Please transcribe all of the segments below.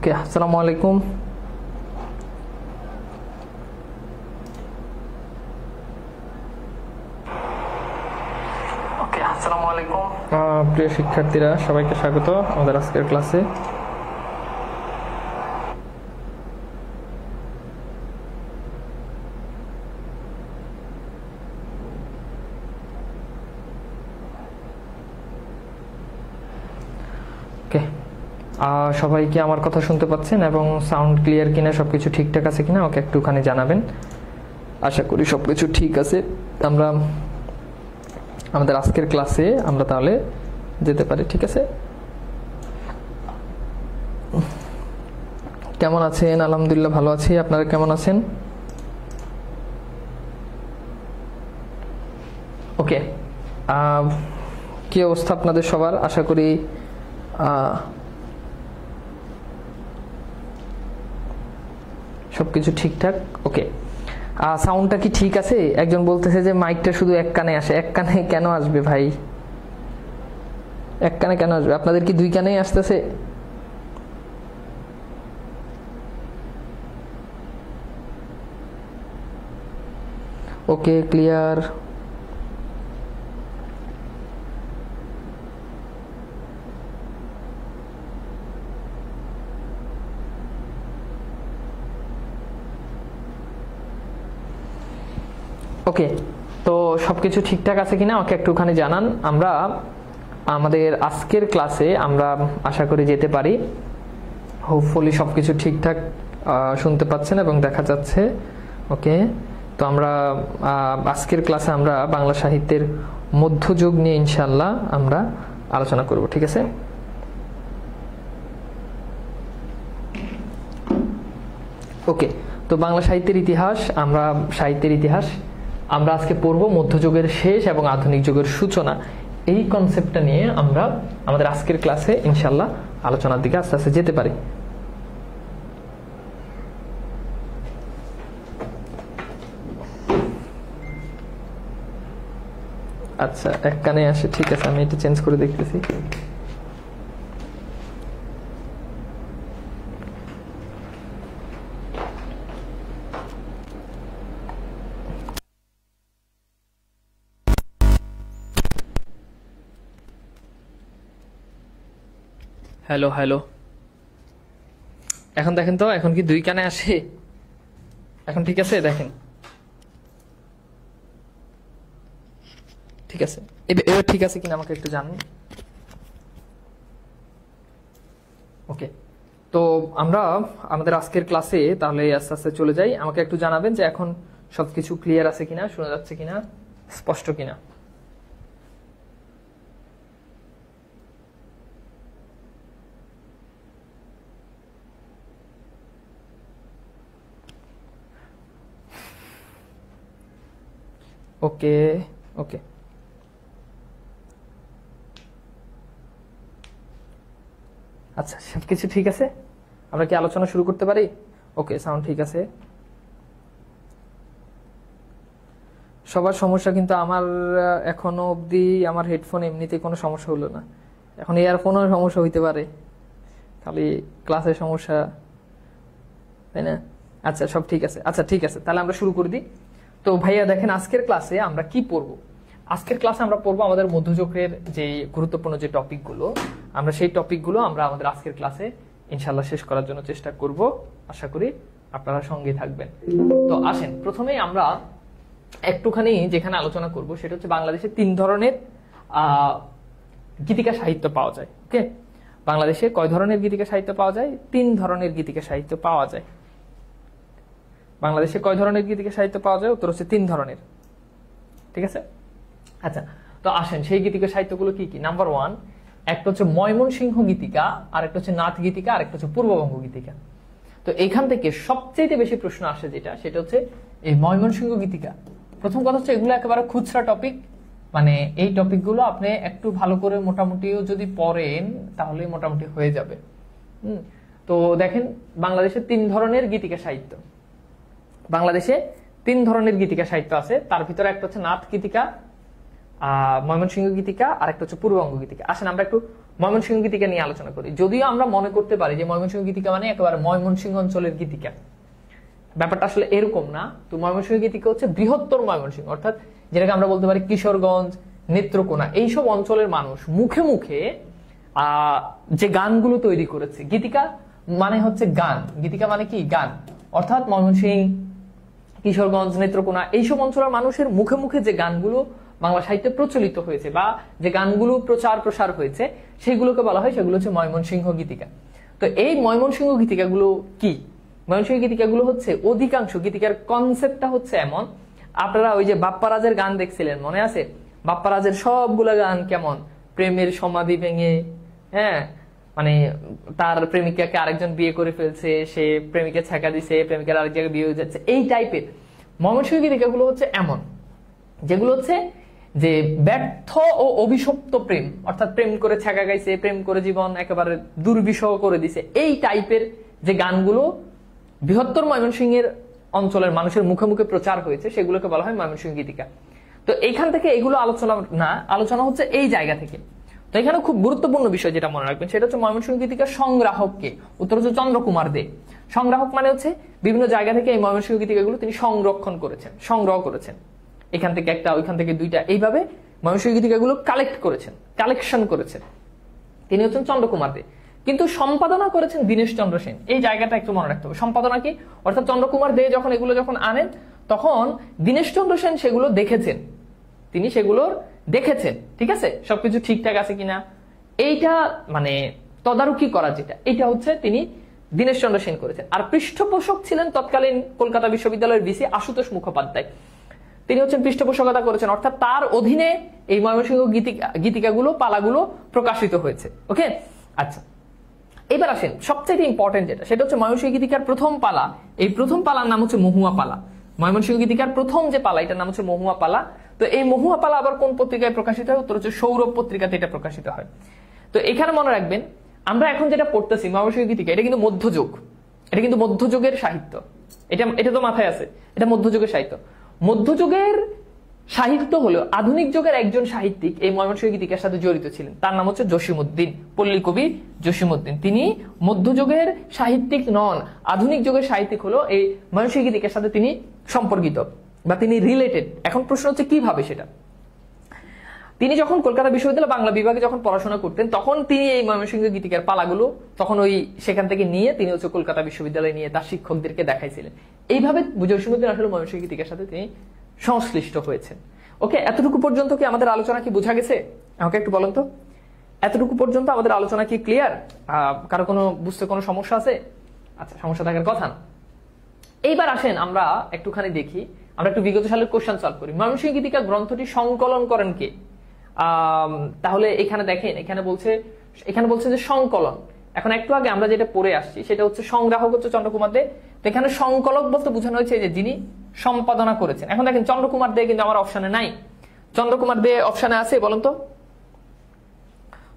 ওকে, আসসালামু আলাইকুম। ওকে, আসসালামু আলাইকুম। প্রিয় শিক্ষার্থীরা, সবাইকে স্বাগত আমাদের আজকের ক্লাসে। ওকে, সবাই কি আমার কথা শুনতে পাচ্ছেন এবং সাউন্ড ক্লিয়ার কিনা, সবকিছু ঠিকঠাক আছে কিনা ওকে একটুখানি জানাবেন। আশা করি সবকিছু ঠিক আছে। আমরা আমাদের আজকের ক্লাসে আমরা তাহলে যেতে পারি। ঠিক আছে, কেমন আছেন? আলহামদুলিল্লাহ ভালো আছি। আপনারা কেমন আছেন? ওকে, কি অবস্থা আপনাদের সবার? আশা করি সবকিছু ঠিকঠাক। ওকে, সাউন্ডটা কি ঠিক আছে? একজন বলতেছে যে মাইকটা শুধু এক কানে আসে। এক কানে কেন আসবে ভাই? এক কানে কেন আসবে? আপনাদের কি দুই কানেই আসতেছে? ওকে, ক্লিয়ার। ওকে, তো সবকিছু ঠিকঠাক আছে কিনা ওকে একটুখানি জানান। আমরা আমাদের আজকের ক্লাসে আমরা আশা করি যেতে পারি। হোপফুলি সবকিছু ঠিকঠাক শুনতে পাচ্ছেন এবং দেখা যাচ্ছে। ওকে, তো আমরা আজকের ক্লাসে আমরা বাংলা সাহিত্যের মধ্যযুগ নিয়ে ইনশাল্লাহ আমরা আলোচনা করব। ঠিক আছে, ওকে। তো বাংলা সাহিত্যের ইতিহাস, আমরা আজকে পড়ব মধ্যযুগের শেষ এবং আধুনিক যুগের সূচনা। এই কনসেপ্টটা নিয়ে আমরা আমাদের আজকের ক্লাসে ইনশাল্লাহ আলোচনার দিকে আস্তে আস্তে যেতে পারি। আচ্ছা, এক কানে আসে, ঠিক আছে, আমি এটা চেঞ্জ করে দেখতেছি। হ্যালো হ্যালো, এখন দেখেন তো, এখন কি দুই কানে আসে? এখন ঠিক আছে? দেখেন, ঠিক আছে। এবার ঠিক আছে কিনা আমাকে একটু জানুন। ওকে, তো আমরা আমাদের আজকের ক্লাসে তাহলে আস্তে আস্তে চলে যাই। আমাকে একটু জানাবেন যে এখন সবকিছু ক্লিয়ার আছে কিনা, শোনা যাচ্ছে কিনা, স্পষ্ট কিনা। ওকে ওকে, আচ্ছা, সবকিছু ঠিক আছে। আমরা কি আলোচনা শুরু করতে পারি? ওকে, সাউন্ড ঠিক আছে। সবার সমস্যা কিন্তু আমার এখনো অবধি আমার হেডফোন এমনিতে কোনো সমস্যা হলো না। এখন ইয়ারফোনও সমস্যা হইতে পারে, খালি ক্লাসের সমস্যা, তাই না? আচ্ছা, সব ঠিক আছে। আচ্ছা, ঠিক আছে, তাহলে আমরা শুরু করে দিই। তো ভাইয়া দেখেন, আজকের ক্লাসে আমরা কি পড়বো? আজকের ক্লাসে আমরা পড়বো আমাদের মধ্যযুগের যে গুরুত্বপূর্ণ যে টপিকগুলো, আমরা সেই টপিকগুলো আমরা আমাদের আজকের ক্লাসে ইনশাল্লাহ শেষ করার জন্য চেষ্টা করব। আশা করি আপনারা সঙ্গে থাকবেন। তো আসেন, প্রথমেই আমরা একটুখানি যেখানে আলোচনা করব সেটা হচ্ছে বাংলাদেশে তিন ধরনের গীতিকা সাহিত্য পাওয়া যায়। ওকে, বাংলাদেশে কয় ধরনের গীতিকা সাহিত্য পাওয়া যায়? তিন ধরনের গীতিকা সাহিত্য পাওয়া যায়। বাংলাদেশে কয় ধরনের গীতিকা সাহিত্য পাওয়া যায়? উত্তর হচ্ছে তিন ধরনের। ঠিক আছে, আচ্ছা, তো আসেন সেই গীতিকা সাহিত্যগুলো কি কি। নাম্বার ওয়ান, একটা হচ্ছে ময়মনসিংহ গীতিকা, আর একটা হচ্ছে নাথ গীতিকা, আর একটা হচ্ছে পূর্ববঙ্গ গীতিকা। তো এখান থেকে সবচেয়ে বেশি প্রশ্ন আসে সেটা হচ্ছে এই ময়মনসিংহ গীতিকা। প্রথম কথা হচ্ছে এগুলো একেবারে খুচরা টপিক, মানে এই টপিকগুলো আপনি একটু ভালো করে মোটামুটিও যদি পড়েন তাহলে মোটামুটি হয়ে যাবে। তো দেখেন, বাংলাদেশে তিন ধরনের গীতিকা সাহিত্য, বাংলাদেশে তিন ধরনের গীতিকা সাহিত্য আছে। তার ভিতরে একটা হচ্ছে নাথ গীতিকা, ময়মনসিংহ গীতিকা, আর একটা হচ্ছে পূর্ববঙ্গ গীতিকা। আসেন আমরা একটু ময়মনসিংহ গীতিকা নিয়ে আলোচনা করি। যদিও আমরা মনে করতে পারি যে ময়মনসিংহ গীতিকা মানে একেবারে ময়মনসিংহ অঞ্চলের গীতিকা, ব্যাপারটা আসলে এরকম না। তো ময়মনসিংহ গীতিকা হচ্ছে বৃহত্তর ময়মনসিংহ, অর্থাৎ যেটাকে আমরা বলতে পারি কিশোরগঞ্জ, নেত্রকোনা, এইসব অঞ্চলের মানুষ মুখে মুখে যে গানগুলো তৈরি করেছে। গীতিকা মানে হচ্ছে গান, গীতিকা মানে কি গান, অর্থাৎ ময়মনসিংহ, কিশোরগঞ্জ, নেত্রকোনা এইসব অঞ্চলের মানুষের মুখে মুখে যে গানগুলো বাংলা সাহিত্যে প্রচলিত হয়েছে বা যে গানগুলো প্রচার প্রসার হয়েছে সেগুলোকে বলা হয়, সেগুলো হচ্ছে ময়মনসিংহ গীতিকা। তো এই ময়মনসিংহ গীতিকাগুলো কি? ময়মনসিংহ গীতিকাগুলো হচ্ছে অধিকাংশ গীতিকার কনসেপ্টটা হচ্ছে এমন, আপনারা ওই যে বাপ্পারাজের গান দেখছিলেন মনে আছে? বাপ্পারাজের সবগুলো গান কেমন? প্রেমের সমাধি ভেঙে, হ্যাঁ, মানে তার প্রেমিকাকে আরেকজন বিয়ে করে ফেলছে, সে প্রেমিকা ছেঁকা দিছে, প্রেমিকার আরেক জায়গায় বিয়ে হয়ে যাচ্ছে, এই টাইপের ময়মনসিংহ গীতিকাগুলো হচ্ছে এমন, যেগুলো হচ্ছে যে ব্যর্থ ও অভিশপ্ত প্রেম, অর্থাৎ প্রেম করে ছেঁকা গাইছে, প্রেম করে জীবন একেবারে দুর্বিষহ করে দিছে, এই টাইপের যে গানগুলো বৃহত্তর ময়মনসিংহের অঞ্চলের মানুষের মুখে মুখে প্রচার হয়েছে সেগুলোকে বলা হয় ময়মনসিংহ গীতিকা। তো এইখান থেকে এগুলো আলোচনা না, আলোচনা হচ্ছে এই জায়গা থেকে। তো এখানে খুব গুরুত্বপূর্ণ বিষয় যেটা মনে রাখবেন সেটা হচ্ছে ময়মনসিংহ গীতিকার সংগ্রাহককে, উত্তর হচ্ছে চন্দ্রকুমার দে। সংগ্রাহক মানে হচ্ছে বিভিন্ন জায়গা থেকে এই ময়মনসিংহ গীতিকাগুলো তিনি সংরক্ষণ করেছেন, সংগ্রহ করেছেন, এখান থেকে একটা, ওইখান থেকে দুইটা, এইভাবে ময়মনসিংহ গীতিকাগুলো কালেক্ট করেছেন, কালেকশন করেছেন, তিনি হচ্ছেন চন্দ্রকুমার দে। কিন্তু সম্পাদনা করেছেন দীনেশ চন্দ্র সেন, এই জায়গাটা একটু মনে রাখতে হবে। সম্পাদনা কি? অর্থাৎ চন্দ্রকুমার দে যখন এগুলো যখন আনেন তখন দীনেশ চন্দ্র সেন সেগুলো দেখেছেন, তিনি সেগুলোর দেখেছেন, ঠিক আছে, সবকিছু ঠিকঠাক আছে কিনা এইটা মানে তদারকি করা, যেটা এটা হচ্ছে তিনি দীনেশ চন্দ্র সেন করেছেন। আর পৃষ্ঠপোষক ছিলেন তৎকালীন কলকাতা বিশ্ববিদ্যালয়ের ভিসি আশুতোষ মুখোপাধ্যায়, তিনি হচ্ছেন পৃষ্ঠপোষকতা করেছেন, অর্থাৎ তার অধীনে এই ময়মনসিংহ গীতিকাগুলো, পালাগুলো প্রকাশিত হয়েছে। ওকে, আচ্ছা, এবার আসেন সবচেয়ে ইম্পর্টেন্ট যেটা, সেটা হচ্ছে ময়মনসিংহ গীতিকার প্রথম পালা। এই প্রথম পালার নাম হচ্ছে মহুয়া পালা। ময়মনসিংহ গীতিকার প্রথম যে পালা এটার নাম হচ্ছে মহুয়া পালা। তো এই মহুয়া পালা আবার কোন পত্রিকায় প্রকাশিত হয়? উত্তর হচ্ছে সৌরভ পত্রিকাতে এটা প্রকাশিত হয়। তো এখানে মনে রাখবেন আমরা এখন যেটা পড়তেছি ময়মনসিংহ গীতিকা, এটা কিন্তু মধ্যযুগ, এটা কিন্তু মধ্যযুগের সাহিত্য, এটা তো মাথায় আছে, এটা মধ্যযুগের সাহিত্য। মধ্যযুগের সাহিত্য হলো আধুনিক যুগের একজন সাহিত্যিক এই ময়মনসিংহ গীতিকার সাথে জড়িত ছিলেন, তার নাম হচ্ছে জসীমউদ্দিন, পল্লী কবি জসীমউদ্দিন। তিনি মধ্যযুগের সাহিত্যিক নন, আধুনিক যুগের সাহিত্যিক হলো এই ময়মনসিংহ গীতিকার সাথে তিনি সম্পর্কিত বা তিনি রিলেটেড। এখন প্রশ্ন হচ্ছে কিভাবে সেটা। তিনি যখন কলকাতা বিশ্ববিদ্যালয় বাংলা বিভাগে যখন পড়াশোনা করতেন তখন তিনি এই ময়মনসিংহ গীতিকার পালাগুলো তখন ওই সেখান থেকে নিয়ে তিনি হচ্ছে কলকাতা বিশ্ববিদ্যালয়ে নিয়ে তার শিক্ষকদেরকে দেখাইছিলেন। এইভাবে জসীমউদ্দিন আসলে ময়মনসিংহ গীতিকার সাথে তিনি সংশ্লিষ্ট হয়েছেন। ওকে, এতটুকু পর্যন্ত কি আমাদের আলোচনা কি বোঝা গেছে? আমাকে একটু বলেন তো, এতটুকু পর্যন্ত আমাদের আলোচনা কি ক্লিয়ার? কারো কোনো বুঝতে কোনো সমস্যা আছে? আচ্ছা, সমস্যা থাকার কথা না। এইবার আসেন আমরা একটুখানি দেখি, আমরা একটু বিগত সালের কোশ্চেন সলভ করি। ময়মনসিংহ গীতিকা গ্রন্থটি সংকলন করেন কে? তাহলে এখানে দেখেন, এখানে বলছে যে সংকলন। এখন একটু আগে আমরা যেটা পড়ে আসছি সেটা হচ্ছে সংগ্রাহক হচ্ছে চন্দ্রকুমার দে। তো এখানে সংকলক বলতে বোঝানো হয়েছে যে যিনি সম্পাদনা করেছেন। এখন দেখেন চন্দ্রকুমার দে কিন্তু আমার অপশনে নাই। চন্দ্রকুমার দে অপশনে আছে? বলেন তো,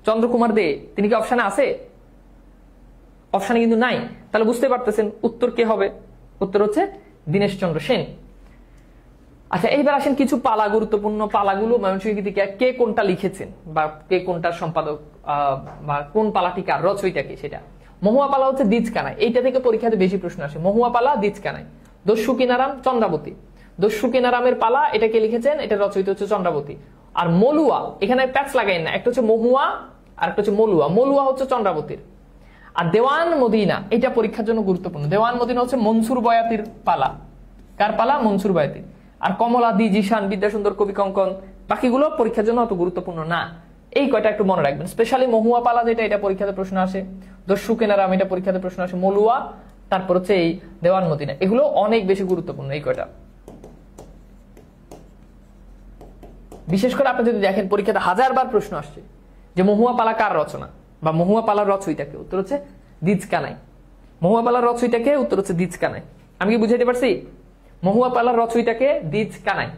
চন্দ্রকুমার দে তিনি কি অপশনে আছে? অপশনে কিন্তু নাই। তাহলে বুঝতে পারতেছেন উত্তর কে হবে? উত্তর হচ্ছে দীনেশ চন্দ্র সেন। আচ্ছা, এইবার আসেন কিছু পালা, গুরুত্বপূর্ণ পালাগুলো ময়মনসিংহ গীতিকা কে কোনটা লিখেছেন বা কে কোনটার সম্পাদক বা কোন পালাটি কার, রচয়িতা কে সেটা। মহুয়া পালা হচ্ছে দ্বিজ কানাই, এইটা থেকে পরীক্ষাতে বেশি প্রশ্ন আসে। মহুয়া পালা দ্বিজ কানাই। দস্যু কিনারাম চন্দ্রাবতী, দস্যু কিনারামের পালা এটাকে লিখেছেন, এটা রচয়িতা হচ্ছে চন্দ্রাবতী। আর মলুয়া, এখানে প্যাচ লাগাই না, একটা হচ্ছে মহুয়া আর একটা হচ্ছে মলুয়া। মলুয়া হচ্ছে চন্দ্রাবতীর। আর দেওয়ান মদিনা, এটা পরীক্ষার জন্য গুরুত্বপূর্ণ। দেওয়ান মদিনা হচ্ছে মনসুর বয়াতির পালা। কার পালা? মনসুর বয়াতির। আর কমলাদি, জিশান, বিদ্যাসুন্দর, কবি কঙ্কন, বাকিগুলো পরীক্ষার জন্য অত গুরুত্বপূর্ণ না। এই কয়টা একটু মনে রাখবেন। স্পেশালি মহুয়া পালা যেটা, এটা পরীক্ষাতে প্রশ্ন আসে। দস্যু কেনারাম, এটা পরীক্ষাতে প্রশ্ন আসে। মলুয়া, তারপর হচ্ছে এই দেওয়ান মদিনা, এগুলো অনেক বেশি গুরুত্বপূর্ণ এই কয়টা। বিশেষ করে আপনি যদি দেখেন পরীক্ষাতে 1000 বার প্রশ্ন আসছে যে মহুয়া পালা কার রচনা বা মহুয়া পালার রচয়িতাকে, উত্তর হচ্ছে দ্বিজ কানাই। মহুয়া পালার রচয়িতাকে, উত্তর হচ্ছে দ্বিজ কানাই। আমি কি বুঝাইতে পারছি? মহুয়া পালার রচয়িতাকে দ্বিজ কানাই।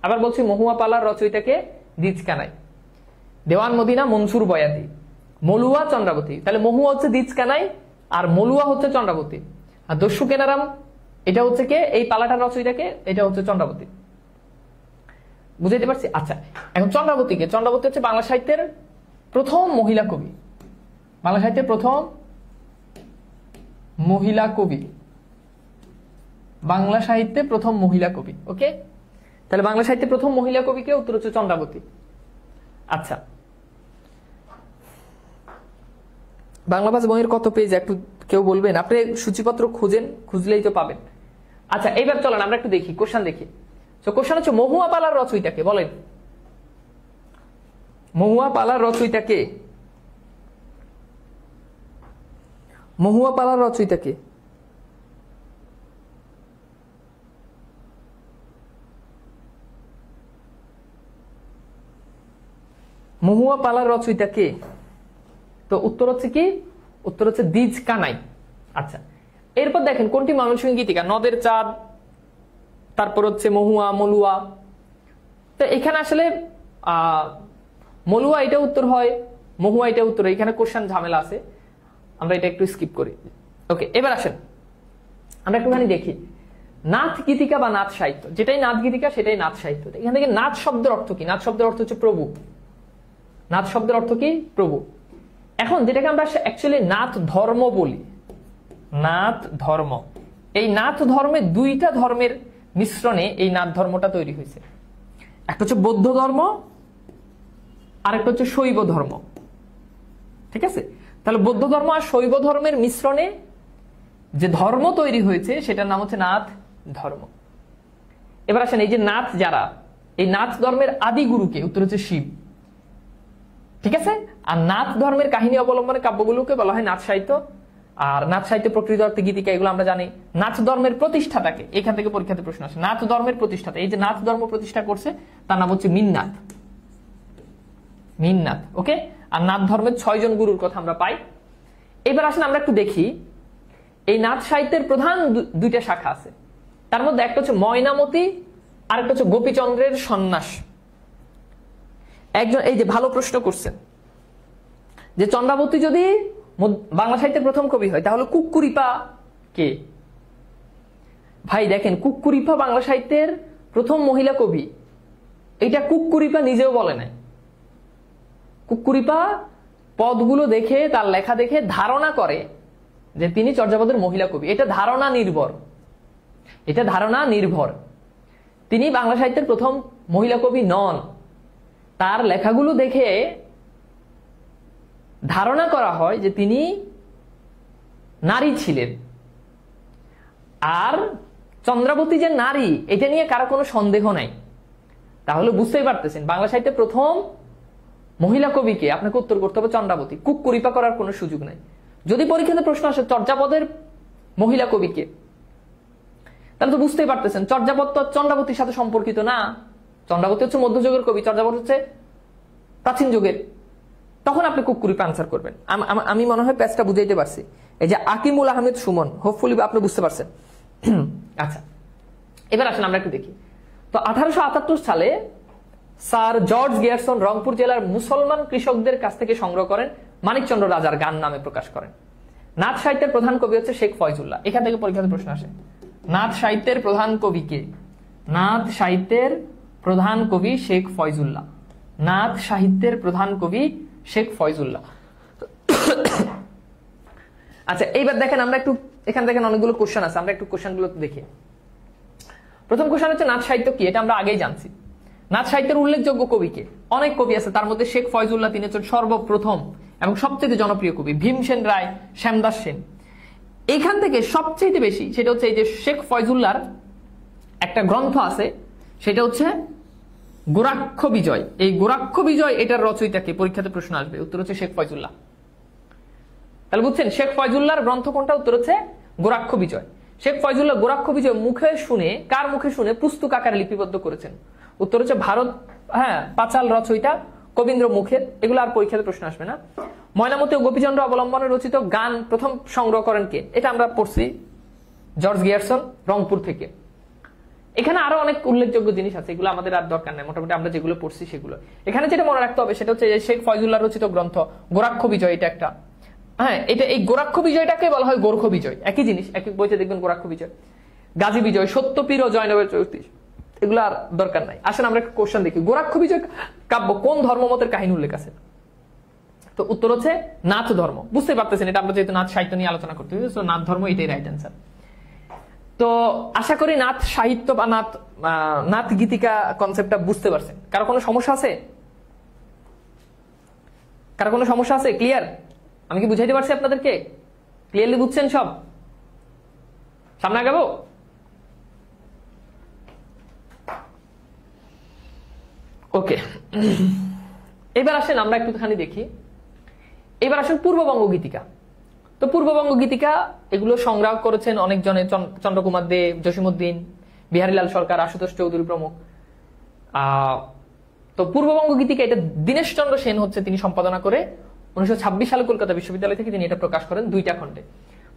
আবার বলছি মহুয়া পালার রচয়িতাকে দ্বিজ কানাই। দেওয়ান মদিনা মনসুর বয়াতি, মলুয়া চন্দ্রাবতী। তাহলে মহুয়া হচ্ছে দ্বিজ কানাই আর মলুয়া হচ্ছে চন্দ্রাবতী। আর দস্যু কেনারাম এটা হচ্ছে কে? এই পালাটার রচয়িতাকে, এটা হচ্ছে চন্দ্রাবতী। বুঝাইতে পারছি? আচ্ছা, এখন চন্দ্রাবতীকে, চন্দ্রাবতী হচ্ছে বাংলা সাহিত্যের প্রথম মহিলা কবি। বাংলা সাহিত্যের প্রথম মহিলা কবি, বাংলা সাহিত্যে প্রথম মহিলা কবি। ওকে, তাহলে বাংলা সাহিত্যে প্রথম মহিলা কবিকে উত্তর হচ্ছে চন্দ্রাবতী। আচ্ছা, বাংলা ভাষা বইয়ের কত পেজ একটু কেউ বলবেন? আপনি সূচিপত্র খুঁজেন, খুঁজলেই তো পাবেন। আচ্ছা, এবার চলেন আমরা একটু দেখি, কোশ্চেন দেখি। তো কোশ্চেন হচ্ছে মহুয়া পালার রচয়িতাকে বলেন। মহুয়া পালার রচয়িতাকে, মহুয়া পালার রচয়িতাকে? মহুয়া পালার রচয়িতাকে? তো উত্তর হচ্ছে কি? উত্তর হচ্ছে দ্বিজ কানাই। আচ্ছা, এরপর দেখেন কোনটি ময়মনসিংহ গীতিকা? নদের চাঁদ, তারপর হচ্ছে মহুয়া, মলুয়া। তো এখানে আসলে মলুয়া এটা উত্তর হয়, মহুয়া এটা উত্তর হয়। এখানে কোশ্চেন ঝামেলা আছে, আমরা এটা একটু স্কিপ করি। ওকে, এবার আসেন আমরা একটুখানি দেখি নাথ গীতিকা বা নাথ সাহিত্য। যেটাই নাথ গীতিকা সেটাই নাথ সাহিত্য। এখান থেকে নাথ শব্দের অর্থ কি? নাথ শব্দের অর্থ হচ্ছে প্রভু। নাথ শব্দের অর্থ কি? প্রভু। এখন যেটাকে আমরা অ্যাকচুয়ালি নাথ ধর্ম বলি, নাথ ধর্ম, এই নাথ ধর্মে দুইটা ধর্মের মিশ্রণে এই নাথ ধর্মটা তৈরি হয়েছে। একটা হচ্ছে বৌদ্ধ ধর্ম, আর একটা হচ্ছে শৈব ধর্ম। ঠিক আছে, তাহলে বৌদ্ধ ধর্ম আর শৈব ধর্মের মিশ্রণে যে ধর্ম তৈরি হয়েছে সেটার নাম হচ্ছে নাথ ধর্ম। এবার আসেন, এই যে নাথ যারা, এই নাথ ধর্মের আদি গুরুকে? উত্তর হচ্ছে শিব। ঠিক আছে, আর নাথ ধর্মের কাহিনী অবলম্বনে কাব্যগুলোকে বলা হয় নাথ সাহিত্য। আর নাথ সাহিত্য, প্রকৃত অর্থে গীতিকা, এগুলো আমরা জানি। নাথ ধর্মের প্রতিষ্ঠাতাকে? এখান থেকে পরীক্ষাতে প্রশ্ন আসে। নাথ ধর্মের প্রতিষ্ঠাতা, এই যে নাথ ধর্ম প্রতিষ্ঠা করছে তার নাম হচ্ছে মিননাথ। মিননাথ। ওকে, আর নাথ ধর্মের 6 জন গুরুর কথা আমরা পাই। এবার আসেন আমরা একটু দেখি, এই নাথ সাহিত্যের প্রধান দুইটা শাখা আছে। তার মধ্যে একটা হচ্ছে ময়নামতি, আর একটা হচ্ছে গোপীচন্দ্রের সন্ন্যাস। একজন এই যে ভালো প্রশ্ন করছেন যে চন্দ্রাবতী যদি বাংলা সাহিত্যের প্রথম কবি হয় তাহলে কুক্কুরিপা কে? ভাই দেখেন, কুক্কুরিপা বাংলা সাহিত্যের প্রথম মহিলা কবি, এটা কুক্কুরিপা নিজেও বলে নাই। কুক্কুরিপা পদগুলো দেখে, তার লেখা দেখে ধারণা করে যে তিনি চর্যাপদের মহিলা কবি। এটা ধারণা নির্ভর, এটা ধারণা নির্ভর। তিনি বাংলা সাহিত্যের প্রথম মহিলা কবি নন। তার লেখাগুলো দেখে ধারণা করা হয় যে তিনি নারী ছিলেন। আর চন্দ্রাবতী যে নারী, এটা নিয়ে কারো কোনো সন্দেহ নাই। তাহলে বুঝতেই পারতেছেন বাংলা সাহিত্যে প্রথম মহিলা কবিকে আপনাকে উত্তর করতে হবে চন্দ্রাবতী। কুক্কুরিপা করার কোনো সুযোগ নাই। যদি পরীক্ষাতে প্রশ্ন আসে চর্যাপদের মহিলা কবিকে, তাহলে তো বুঝতেই পারতেছেন চর্যাপদ তো চন্দ্রাবতীর সাথে সম্পর্কিত না। চন্দ্রাবতী হচ্ছে মধ্যযুগের কবি, চর্যাপদ হচ্ছে প্রাচীন যুগের। তখন আপনি কুক্কুরিপা আনসার করবেন। আমি মনে হয় প্যাচটা বুঝাইতে পারছি। এই যে আকিমুল আহমেদ সুমন, হোপফুলি আপনি বুঝতে পারছেন। আচ্ছা, এবার আসেন আমরা একটু দেখি। তো 1878 সালে স্যার জর্জ গিয়ারসন রংপুর জেলার মুসলমান কৃষকদের কাছ থেকে সংগ্রহ করেন, মানিকচন্দ্র রাজার গান নামে প্রকাশ করেন। নাথ সাহিত্যের প্রধান কবি হচ্ছে শেখ ফয়জুল্লাহ। এখান থেকে পরীক্ষাতে প্রশ্ন আসে, নাথ সাহিত্যের প্রধান কবি কে? নাথ সাহিত্যের প্রধান কবি শেখ ফয়জুল্লাহ। নাথ সাহিত্যের প্রধান কবি শেখ ফয়জুল্লাহ। আচ্ছা, এইবার দেখেন আমরা একটু, এখানে দেখেন অনেকগুলো কোশ্চেন আছে, আমরা একটু কোশ্চেনগুলো দেখি। প্রথম কোশ্চেন হচ্ছে নাথ সাহিত্য কি? এটা আমরা আগেই জানছি। নাথ সাহিত্যের উল্লেখযোগ্য কবি কে? অনেক কবি আছে, তার মধ্যে শেখ ফয়জুল্লাহ তিনি হচ্ছেন সর্বপ্রথম এবং সবচেয়ে জনপ্রিয় কবি। ভীমসেন রায়, শ্যামদাস সেন। এইখান থেকে সবচেয়ে বেশি সেটা হচ্ছে এই যে শেখ ফয়জুল্লাহর একটা গ্রন্থ আছে, সেটা হচ্ছে গোরাক্ষ বিজয়। এই গোরাক্ষ বিজয় এটার রচয়িতাকে? পরীক্ষাতে প্রশ্ন আসবে, উত্তর হচ্ছে শেখ ফয়জুল্লাহ। তাহলে বুঝছেন শেখ ফয়জুল্লাহর গ্রন্থ কোনটা? উত্তর হচ্ছে গোরাক্ষ বিজয়। শেখ ফয়জুল্লাহ গোরাক্ষ বিজয় মুখে শুনে, কার মুখে শুনে পুস্তক আকারে লিপিবদ্ধ করেছেন? উত্তর হচ্ছে ভারত, পাঁচাল রচয়িতা কবীন্দ্র মুখের। এগুলো আর পরীক্ষাতে প্রশ্ন আসবে না। ময়নামতি ও গোপীচন্দ্র অবলম্বনে রচিত গান প্রথম সংগ্রহ করেন কে? এটা আমরা পড়ছি, জর্জ গিয়ারসন রংপুর থেকে। এখানে আরো অনেক উল্লেখযোগ্য জিনিস আছে, এগুলো আমাদের আর দরকার নেই, মোটামুটি আমরা যেগুলো পড়ছি সেগুলো। এখানে যেটা মনে রাখতে হবে সেটা হচ্ছে শেখ ফয়জুল্লাহ রচিত গ্রন্থ গোরাক্ষ বিজয়, এটা একটা। এটা এই গোরাক্ষ বিজয়টাকে বলা হয় গোর্খ বিজয়, একই জিনিস, একই বইতে দেখবেন গোরাক্ষ বিজয়, গাজী বিজয়, সত্যপীর ও জয়নবের 34, এগুলো আর দরকার নাই। আসেন আমরা একটা কোশ্চেন দেখি, গোরাক্ষ বিজয় কাব্য কোন ধর্মমতের কাহিনী উল্লেখ আছে? তো উত্তর হচ্ছে নাথ ধর্ম। বুঝতে পারতেছেন, এটা আমরা যেহেতু নাথ সাহিত্য নিয়ে আলোচনা করতে হবে, তো নাথ ধর্ম এটাই রাইট অ্যান্সার। তো আশা করি নাথ সাহিত্য বা নাথ গীতিকা কনসেপ্টটা বুঝতে পারছেন। কারো কোনো সমস্যা আছে? কারো কোনো সমস্যা আছে? ক্লিয়ার? আমি কি বুঝাইতে পারছি আপনাদেরকে? ক্লিয়ারলি বুঝছেন সব? সামনে আগাবো? ওকে, এবার আসেন আমরা একটুখানি দেখি। এবার আসেন পূর্ববঙ্গ গীতিকা। তো পূর্ববঙ্গ গীতিকা এগুলো সংগ্রহ করেছেন অনেকজনে, চন্দ্রকুমার দে, জসীমউদ্দিন, বিহারীলাল সরকার, আশুতোষ চৌধুরী প্রমুখ। তো পূর্ববঙ্গ গীতিকা এটা দীনেশ চন্দ্র সেন হচ্ছে তিনি সম্পাদনা করে 1926 সালে কলকাতা বিশ্ববিদ্যালয় থেকে তিনি এটা প্রকাশ করেন 2টা খণ্ডে।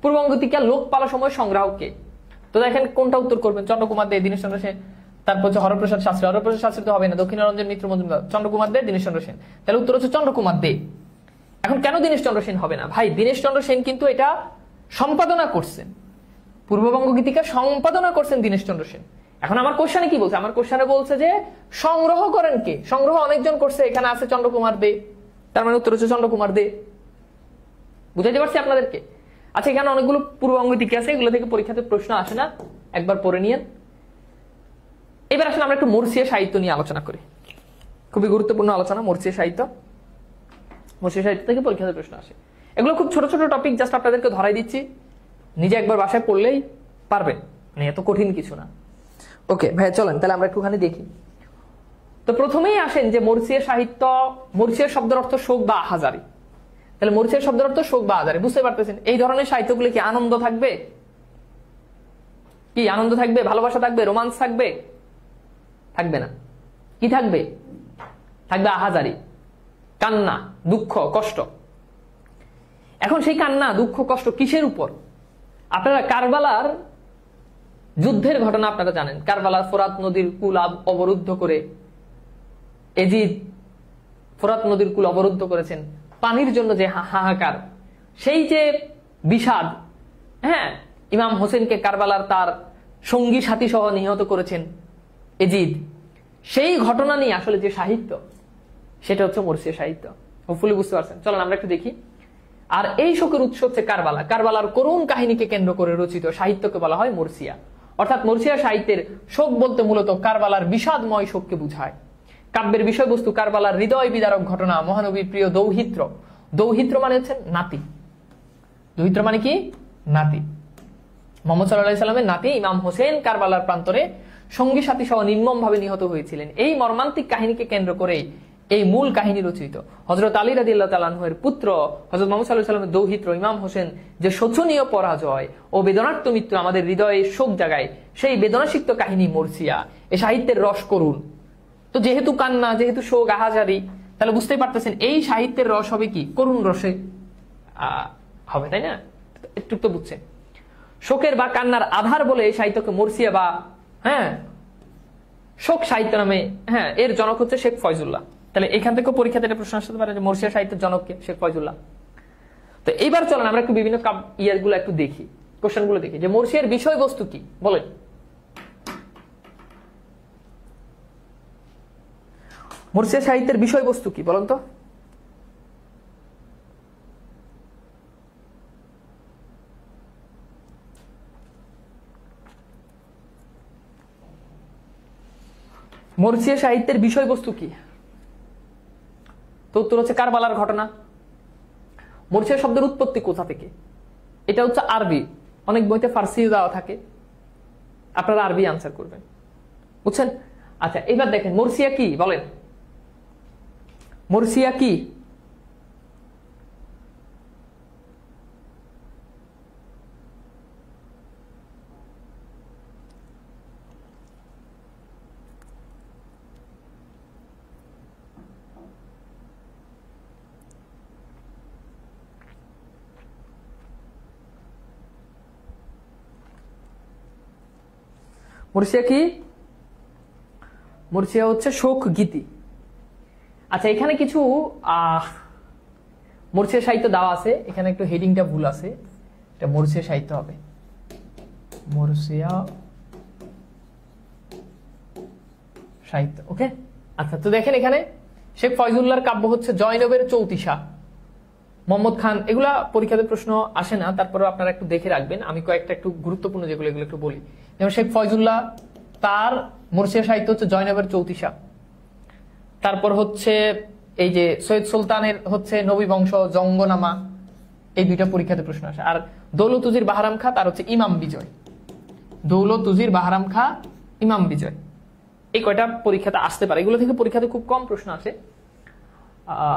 পূর্ববঙ্গ গীতিকা লোকপালা সময় সংগ্রাহককে, তো দেখেন কোনটা উত্তর করবেন? চন্দ্রকুমার দে, দীনেশ চন্দ্র সেন, তারপর হচ্ছে হরপ্রসাদ শাস্ত্রী। হরপ্রসাদ শাস্ত্রী তো হবে না, দক্ষিণারঞ্জন মিত্র মজুমদার। চন্দ্রকুমার দে, দীনেশ চন্দ্র সেন, তাহলে উত্তর হচ্ছে চন্দ্রকুমার দে। এখন কেন দীনেশ চন্দ্র সেন হবে না? ভাই দীনেশ চন্দ্র সেন কিন্তু এটা সম্পাদনা করছেন, পূর্ববঙ্গ গীতিকা সম্পাদনা করছেন দীনেশ চন্দ্র সেন। এখন আমার কোশ্চেনে কি বলছে? আমার কোশ্চেনে বলছে যে সংগ্রহ করেন কে? সংগ্রহ অনেকজন করছে, এখানে আছে চন্দ্রকুমার দে, তার মানে উত্তর হচ্ছে চন্দ্রকুমার দে। বুঝাইতে পারছি আপনাদেরকে? আচ্ছা, এখানে অনেকগুলো পূর্ববঙ্গ গীতিকা আছে, এগুলো থেকে পরীক্ষাতে প্রশ্ন আসে না, একবার পড়ে নিয়েন। এবার আসলে আমরা একটু মরসিয়া সাহিত্য নিয়ে আলোচনা করি। খুবই গুরুত্বপূর্ণ আলোচনা মরসিয়া সাহিত্য। মরসিয়া সাহিত্য থেকে পরীক্ষাতে প্রশ্ন আসে। এগুলো খুব ছোট ছোট টপিক, জাস্ট আপনাদেরকে ধরাই দিচ্ছি, নিজে একবার বাসায় পড়লেই পারবেন, মানে এত কঠিন কিছু না। ওকে ভাই, চলেন তাহলে আমরা একটুখানি দেখি। তো প্রথমেই আসেন যে মরসিয়া সাহিত্য, মরসিয়া শব্দের অর্থ শোক বা আহাজারি। তাহলে মরসিয়া শব্দের অর্থ শোক বা আহাজারি, বুঝতে পারতেছেন? এই ধরনের সাহিত্যগুলো কি আনন্দ থাকবে? কি আনন্দ থাকবে? ভালোবাসা থাকবে? রোমান্স থাকবে? থাকবে না। কি থাকবে? থাকবে আহাজারি, কান্না, দুঃখ, কষ্ট। এখন সেই কান্না, দুঃখ, কষ্ট কিসের উপর? আপনারা কারবালার যুদ্ধের ঘটনা আপনারা জানেন। কারবালার ফোরাত নদীর কুল অবরুদ্ধ করে এজিদ ফোরাত নদীর কুল অবরুদ্ধ করেছেন, পানির জন্য যে হাহাকার, সেই যে বিষাদ, হ্যাঁ, ইমাম হোসেনকে কারবালার তার সঙ্গী সাথী সহ নিহত করেছেন এজিদ, সেই ঘটনা নিয়ে আসলে যে সাহিত্য, সেটা হচ্ছে মরসিয়া সাহিত্য। হোপফুলি বুঝতে পারছেন। চলেন আমরা একটু দেখি। আর এই শোকের উৎস হচ্ছে কারবালা। কারবালার করুণ কাহিনীকে কেন্দ্র করে রচিত সাহিত্যকে বলা হয় মরসিয়া। অর্থাৎ মরসিয়া সাহিত্যের শোক বলতে মূলত কারবালার বিষাদময় শোককে বুঝায়। কাব্যের বিষয়বস্তু কারবালার হৃদয় বিদারক ঘটনা, মহানবীর প্রিয় দৌহিত্র। দৌহিত্র মানে হচ্ছে নাতি। দৌহিত্র মানে কি? নাতি। মোহাম্মদ সাল্লাল্লাহু আলাইহি সাল্লামের নাতি ইমাম হোসেন কারবালার প্রান্তরে সঙ্গী সাথী সহ নির্মম ভাবে নিহত হয়েছিলেন। এই মর্মান্তিক কাহিনীকে কেন্দ্র করে এই মূল কাহিনী রচিত। হযরত আলী রাদিয়াল্লাহু তাআলা আনহুর পুত্র হযরত মুহাম্মদ সাল্লাল্লাহু আলাইহি সাল্লামের দৌহিত্র ইমাম হোসেন যে শোচনীয় পরাজয় ও বেদনার্ত মৃত্যু আমাদের হৃদয়ে শোক জাগায়, সেই বেদনাসিক্ত কাহিনী মরসিয়া। এই সাহিত্যের রস করুণ। তো যেহেতু কান্না, যেহেতু শোক, আহাজারি, তাহলে বুঝতেই পারতেছেন এই সাহিত্যের রস হবে কি? করুণ রসে হবে, তাই না? একটু তো বুঝছেন। শোকের বা কান্নার আধার বলে এই সাহিত্যকে মরসিয়া বা শোক সাহিত্য নামে, এর জনক হচ্ছে শেখ ফয়জুল্লাহ। তাহলে এখান থেকে পরীক্ষাতে একটা প্রশ্ন আসতে পারে যে মরসিয়া সাহিত্যের জনককে? শেখ ফয়জুল্লাহ। তো এইবার চলেন আমরা একটু বিভিন্ন ইয়ারগুলো একটু দেখি, কোশ্চেনগুলো দেখি যে মরসিয়ার বিষয়বস্তু কি বলেন। মরসিয়া সাহিত্যের বিষয়বস্তু কি বলেন তো? মরসিয়া সাহিত্যের বিষয়বস্তু কি? তো উত্তর হচ্ছে কারবালার ঘটনা। মরসিয়া শব্দের উৎপত্তি কোথা থেকে? এটা হচ্ছে আরবি, অনেক বইতে ফার্সি দেওয়া থাকে, আপনারা আরবি আনসার করবেন, বুঝছেন? আচ্ছা, এবার দেখেন মরসিয়া কি বলেন। মরসিয়া কি? মরসিয়া কি? মরসিয়া হচ্ছে শোক গীতি। আচ্ছা, এখানে কিছু মরসিয়া সাহিত্য দেওয়া আছে, এখানে একটু হেডিংটা ভুল আছে, এটা মরসিয়া সাহিত্য হবে, মরসিয়া সাহিত্য। ওকে, আচ্ছা, তো দেখেন এখানে শেখ ফয়জুল্লাহর কাব্য হচ্ছে জয়নবের চৌতিশা। মোহাম্মদ খান, এগুলা পরীক্ষাতে প্রশ্ন আসে না, তারপরে আপনারা একটু দেখে রাখবেন। আমি কয়েকটা একটু গুরুত্বপূর্ণ যেগুলো এগুলো একটু বলি। যেমন শেখ ফয়জুল্লাহ, তার মুর্শিয়া সাহিত্য হচ্ছে জয়নবের চৌতিশা। তারপর হচ্ছে এই যে সৈয়দ সুলতানের হচ্ছে নবী বংশ জঙ্গনামা, এই দুইটা পরীক্ষাতে প্রশ্ন আসে। আর দৌলত উজির বাহারাম খা, তার হচ্ছে ইমাম বিজয়। দৌলত উজির বাহারাম খা, ইমাম বিজয়, এই কয়টা পরীক্ষাতে আসতে পারে। এগুলো থেকে পরীক্ষাতে খুব কম প্রশ্ন আসে,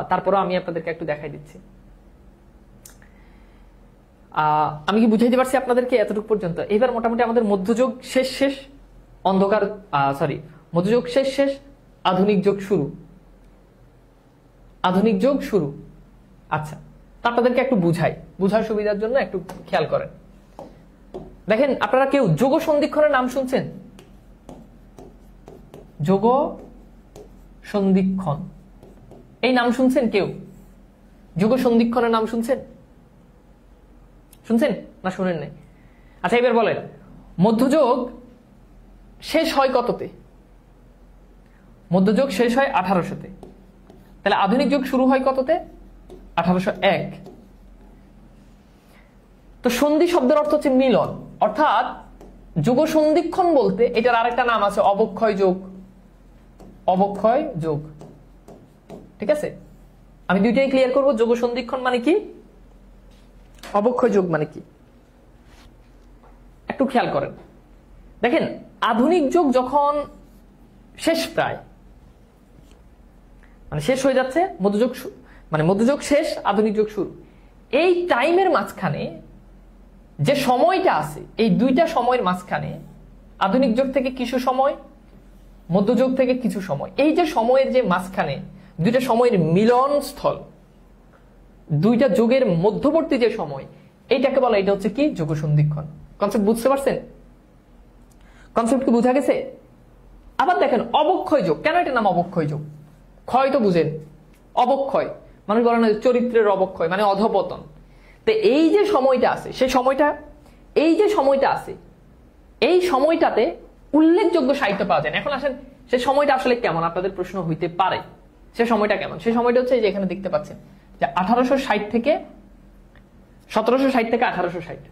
তারপরও আমি আপনাদেরকে একটু দেখাই দিচ্ছি। আমি কি বুঝাইতে পারছি আপনাদেরকে এতটুকু পর্যন্ত? এবার মোটামুটি আমাদের মধ্যযুগ শেষ শেষ, অন্ধকার মধ্যযুগ শেষ শেষ, আধুনিক যুগ শুরু। আধুনিক যুগ শুরু। আচ্ছা, তা আপনাদেরকে একটু বুঝার সুবিধার জন্য একটু খেয়াল করেন। দেখেন, আপনারা কেউ যোগ সন্ধিক্ষণের নাম শুনছেন? যোগ সন্ধিক্ষণ এই নাম শুনছেন কেউ? যোগ সন্ধিক্ষণের নাম শুনছেন না শুনেন নাই? আচ্ছা, এবার বলেন, মধ্যযুগ শেষ হয় কততে? মধ্যযুগ শেষ হয় 1800-তে। তাহলে আধুনিক যুগ শুরু হয় কততে? 1801। তো সন্ধি শব্দের অর্থ হচ্ছে মিলন, অর্থাৎ যুগ সন্ধিক্ষণ বলতে এটার আরেকটা নাম আছে অবক্ষয় যোগ। অবক্ষয় যোগ, ঠিক আছে? আমি দুইটাই ক্লিয়ার করব। যোগ সন্ধিক্ষণ মানে কি, অবক্ষয় যোগ মানে কি, একটু খেয়াল করেন। দেখেন, আধুনিক যুগ যখন শেষ, প্রায় মানে শেষ হয়ে যাচ্ছে, মধ্যযুগ শেষ, আধুনিক যুগ শুরু, এই টাইমের মাঝখানে যে সময়টা আছে, এই দুইটা সময়ের মাঝখানে আধুনিক যুগ থেকে কিছু সময়, মধ্যযুগ থেকে কিছু সময়, এই যে সময়ের যে মাঝখানে দুইটা সময়ের মিলন স্থল, দুইটা যুগের মধ্যবর্তী যে সময়, এইটাকে বলা, এটা হচ্ছে কি, যোগ সন্ধিক্ষণ। কনসেপ্ট বুঝতে পারছেন? কনসেপ্ট কি বোঝা গেছে? আবার দেখেন, অবক্ষয় যোগ, কেন এটার নাম অবক্ষয় যোগ? ক্ষয় তো বুঝেন, অবক্ষয় মানুষ বলে না চরিত্রের অবক্ষয় মানে অধপতন। তো এই যে সময়টা আছে, সেই সময়টা, এই যে সময়টা আছে, এই সময়টাতে উল্লেখযোগ্য সাহিত্য পাওয়া যায় না। এখন আসেন, সে সময়টা আসলে কেমন আপনাদের প্রশ্ন হইতে পারে। সে সময়টা কেমন? সে সময়টা হচ্ছে যে এখানে দেখতে পাচ্ছেন যে 1860 থেকে 1760 থেকে 1860,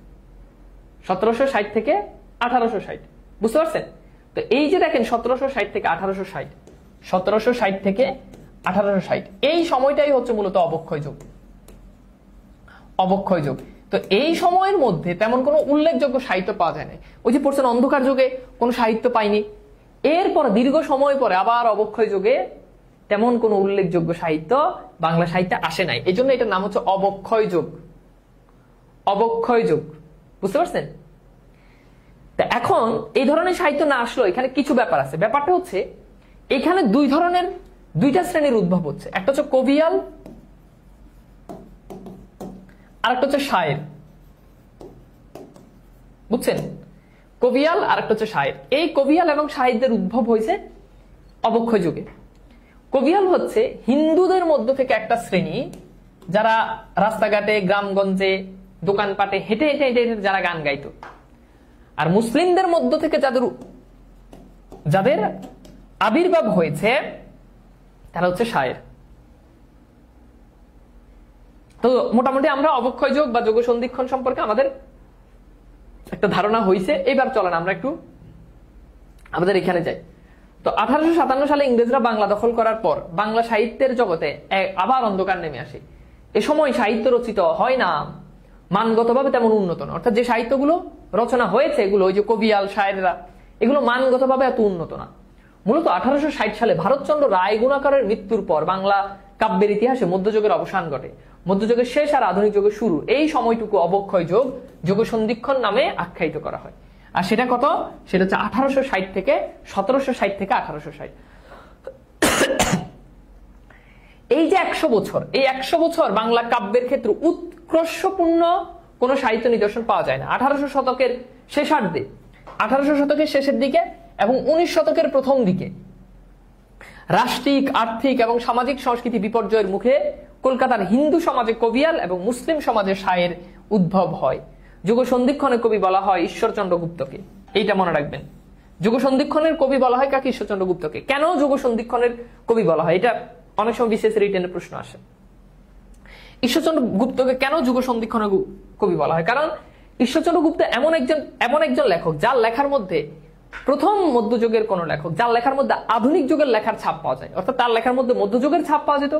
1760 থেকে 1860, বুঝতে পারছেন? তো এই যে দেখেন 1760 থেকে 1860, 1760 থেকে 1860, এই সময়টাই হচ্ছে মূলত অবক্ষয় যুগ। অবক্ষয় যুগ। তো এই সময়ের মধ্যে তেমন কোনো উল্লেখযোগ্য সাহিত্য পাওয়া যায় না। ওই যে পড়ছেন অন্ধকার যুগে কোনো সাহিত্য পাইনি, এরপর দীর্ঘ সময় পরে আবার অবক্ষয় যুগে তেমন কোনো উল্লেখযোগ্য সাহিত্য বাংলা সাহিত্যে আসে নাই। এই জন্য এটার নাম হচ্ছে অবক্ষয় যুগ। অবক্ষয় যুগ, বুঝতে পারছেন? তা এখন এই ধরনের সাহিত্য না আসলো, এখানে কিছু ব্যাপার আছে। ব্যাপারটা হচ্ছে এখানে দুইটা শ্রেণীর উদ্ভব হচ্ছে। একটা হচ্ছে কবিয়াল, আর একটা হচ্ছে শায়ের। বুঝছেন? কবিয়াল আর একটা হচ্ছে শায়ের। এই কবিয়াল এবং শায়েরদের উদ্ভব হয়েছে অবক্ষয় যুগে। কবিয়াল হচ্ছে হিন্দুদের মধ্য থেকে একটা শ্রেণী, যারা রাস্তাঘাটে, গ্রামগঞ্জে, দোকানপাটে হেঁটে হেঁটে হেঁটে যারা গান গাইতো। আর মুসলিমদের মধ্য থেকে যাদের আবির্ভাব হয়েছে তারা হচ্ছে শায়ের। তো মোটামুটি আমরা অবক্ষয় যোগ বা যোগ সন্ধিক্ষণ সম্পর্কে আমাদের একটা ধারণা হয়েছে। এবার চলেন আমরা একটু আমাদের এখানে যাই। তো 1857 সালে ইংরেজরা বাংলা দখল করার পর বাংলা সাহিত্যের জগতে আবার অন্ধকার নেমে আসে। এ সময় সাহিত্য রচিত হয় না মানগতভাবে তেমন উন্নত না, অর্থাৎ যে সাহিত্যগুলো রচনা হয়েছে এগুলো, ওই যে কবিয়াল, শায়েররা, এগুলো মানগতভাবে এত উন্নত না। মূলত 1860 সালে ভারতচন্দ্র রায় গুণাকরের মৃত্যুর পর বাংলা কাব্যের ইতিহাসে মধ্যযুগের অবসান ঘটে। মধ্যযুগের শেষ আর আধুনিক যুগের শুরু, এই সময়টুকু অবক্ষয় যোগ, যোগ সন্ধিক্ষণ নামে আখ্যায়িত করা হয়। আর সেটা কত? সেটা হচ্ছে 1860 থেকে 1760 থেকে 1860। এই যে 100 বছর, এই 100 বছর বাংলা কাব্যের ক্ষেত্রে উৎকর্ষপূর্ণ কোন সাহিত্য নিদর্শন পাওয়া যায় না। 1800 শতকের শেষার্ধে, 1800 শতকের শেষের দিকে এবং 19 শতকের প্রথম দিকে রাষ্ট্রিক, আর্থিক এবং সামাজিক সংস্কৃতি বিপর্যয়ের মুখে কলকাতার হিন্দু সমাজে কবিয়াল এবং মুসলিম সমাজে শায়ের উদ্ভব হয়। যুগ সন্ধিক্ষণের কবি বলা হয় ঈশ্বরচন্দ্র গুপ্তকে। এইটা মনে রাখবেন, যুগ সন্ধিক্ষণের কবি বলা হয় কাকে? ঈশ্বরচন্দ্র গুপ্তকে। কেন যুগ সন্ধিক্ষণের কবি বলা হয়? এটা অনেক সময় বিশেষ রিটেনের প্রশ্ন আসে। ঈশ্বরচন্দ্র গুপ্তকে কেন যুগ সন্ধিক্ষণের কবি বলা হয়? কারণ ঈশ্বরচন্দ্র গুপ্ত এমন একজন লেখক যার লেখার মধ্যে প্রথম মধ্যযুগের কোন লেখক যার লেখার মধ্যে আধুনিক যুগের লেখার ছাপ পাওয়া যায়, অর্থাৎ তার লেখার মধ্যে মধ্যযুগের ছাপ পাওয়া যেত,